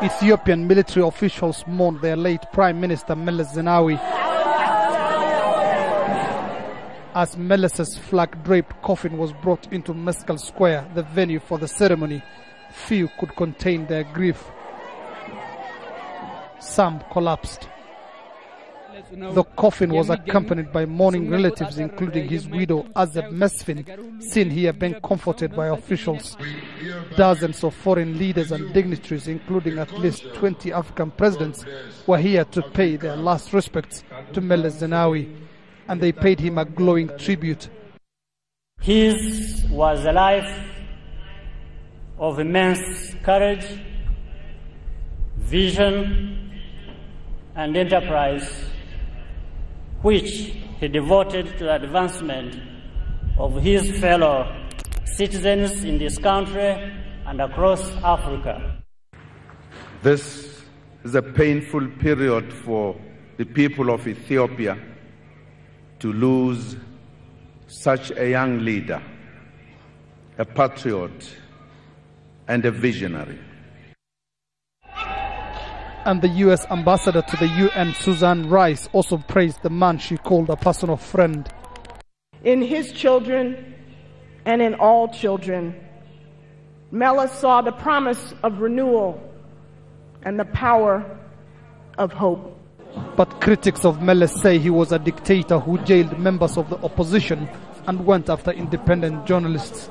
Ethiopian military officials mourned their late Prime Minister Meles Zenawi. As Meles's flag-draped coffin was brought into Meskel Square, the venue for the ceremony, few could contain their grief. Some collapsed. The coffin was accompanied by mourning relatives, including his widow Azeb Mesfin, seen here being comforted by officials. Dozens of foreign leaders and dignitaries, including at least 20 African presidents, were here to pay their last respects to Meles Zenawi, and they paid him a glowing tribute. His was a life of immense courage, vision, and enterprise, which he devoted to the advancement of his fellow citizens in this country and across Africa. This is a painful period for the people of Ethiopia to lose such a young leader, a patriot, and a visionary. And the U.S. ambassador to the UN, Susan Rice, also praised the man she called a personal friend. In his children and in all children, Meles saw the promise of renewal and the power of hope. But critics of Meles say he was a dictator who jailed members of the opposition and went after independent journalists.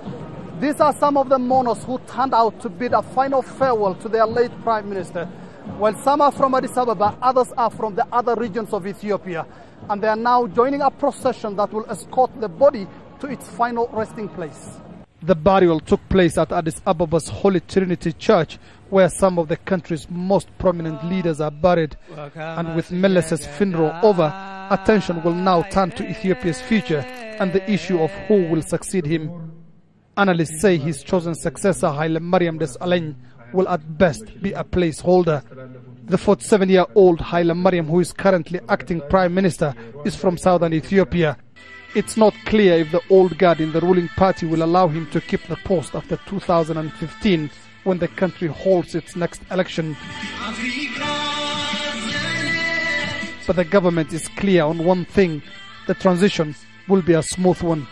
These are some of the mourners who turned out to bid a final farewell to their late Prime Minister. While some are from Addis Ababa, others are from the other regions of Ethiopia. And they are now joining a procession that will escort the body to its final resting place. The burial took place at Addis Ababa's Holy Trinity Church, where some of the country's most prominent leaders are buried. And with Meles's funeral over, attention will now turn to Ethiopia's future and the issue of who will succeed him. Analysts say his chosen successor, Haile Mariam Desalegn, will at best be a placeholder. The 47-year-old Haile Mariam, who is currently acting Prime Minister, is from southern Ethiopia. It's not clear if the old guard in the ruling party will allow him to keep the post after 2015, when the country holds its next election. But the government is clear on one thing: the transition will be a smooth one.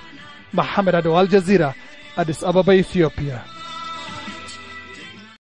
Mohammed Ado, Aljazzera, Addis Ababa, Ethiopia.